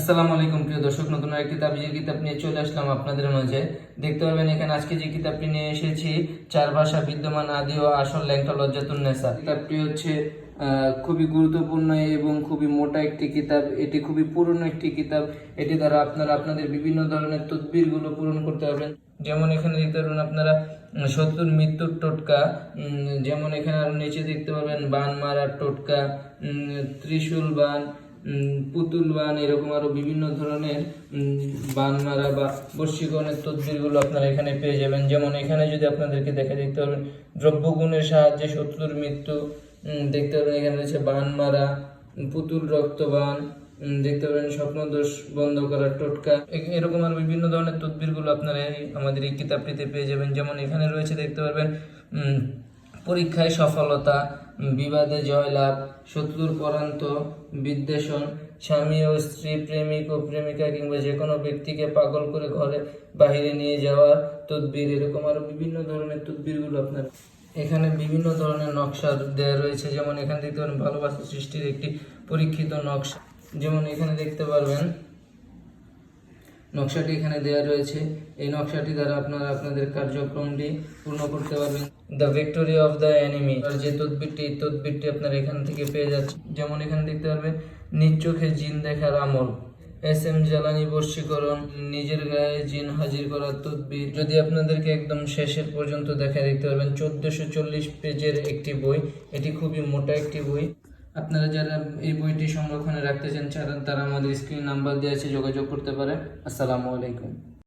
আসসালামু আলাইকুম প্রিয় দর্শক, নতুন আরেকটি তাবিজের কিতাব নিয়ে চলে আসলাম আপনাদের মাঝে। দেখতে পারবেন এখানে আজকে যে কিতাবটি নিয়ে এসেছি, চার ভাষা বিদ্যমান আদি ও আসল লেখা লজ্জাতুন নেসা। কিতাবটি হচ্ছে খুবই গুরুত্বপূর্ণ এবং খুবই মোটা একটি কিতাব। এটি খুবই পুরনো একটি কিতাব। এটি দ্বারা আপনারা আপনাদের বিভিন্ন ধরনের তদবিরগুলো পূরণ করতে পারবেন। যেমন এখানে দেখতে পারবেন আপনারা শত্রুর মৃত্যুর টোটকা, যেমন এখানে আরো নিচে দেখতে পাবেন বান মারার টোটকা, ত্রিশূল বান, পুতুল বান, এরকম আরো বিভিন্ন ধরনের বান মারা বা বশীকরণের তদবিরগুলো আপনারা এখানে পেয়ে যাবেন। যেমন এখানে যদি আপনাদেরকে দেখতে পারবেন দ্রব্যগুণের সাহায্যে শত্রুর মৃত্যু, দেখতে পাবেন এখানে রয়েছে বান মারা, পুতুল রক্তবান, দেখতে পাবেন স্বপ্নদোষ বন্ধ করার টোটকা। এরকম আর বিভিন্ন ধরনের তদবিরগুলো আপনারা আমাদের এই কিতাবটিতে পেয়ে যাবেন। যেমন এখানে রয়েছে দেখতে পারবেন পরীক্ষায় সফলতা, বিবাদে জয়লাভ, শত্রুর পরান্ত বিদ্বেষণ, স্বামী ও স্ত্রী, প্রেমিক ও প্রেমিকা কিংবা যে কোনো ব্যক্তিকে পাগল করে ঘরে বাহিরে নিয়ে যাওয়ার তদবির, এরকম আরো বিভিন্ন ধরনের তদবিরগুলো আপনার এখানে বিভিন্ন ধরনের নকশা দেওয়া রয়েছে। যেমন এখানে দেখতে পারেন ভালোবাসা সৃষ্টির একটি পরীক্ষিত নকশা। যেমন এখানে দেখতে পারবেন নকশাটি এখানে দেওয়া রয়েছে। এই নকশাটি দ্বারা আপনারা আপনাদের কার্যক্রমটি পূর্ণ করতে পারবেন। The victory of the enemy, আর যে তদবিরটি আপনারা এখান থেকে পেয়ে যাচ্ছেন। যেমন এখানে দেখতে পারবেন নিজ চোখে জিন দেখার আমল, এস জ্বালানি বশীকরণ, নিজের গায়ে জিন হাজির করার তদবির। যদি আপনাদেরকে একদম শেষের পর্যন্ত দেখতে পারবেন 1440 পেজের একটি বই। এটি খুবই মোটা একটি বই। আপনারা যারা এই বইটি সংরক্ষণে রাখতে চান তারা আমাদের স্ক্রিন নাম্বার দেওয়া আছে, যোগাযোগ করতে পারেন। আসসালামু আলাইকুম।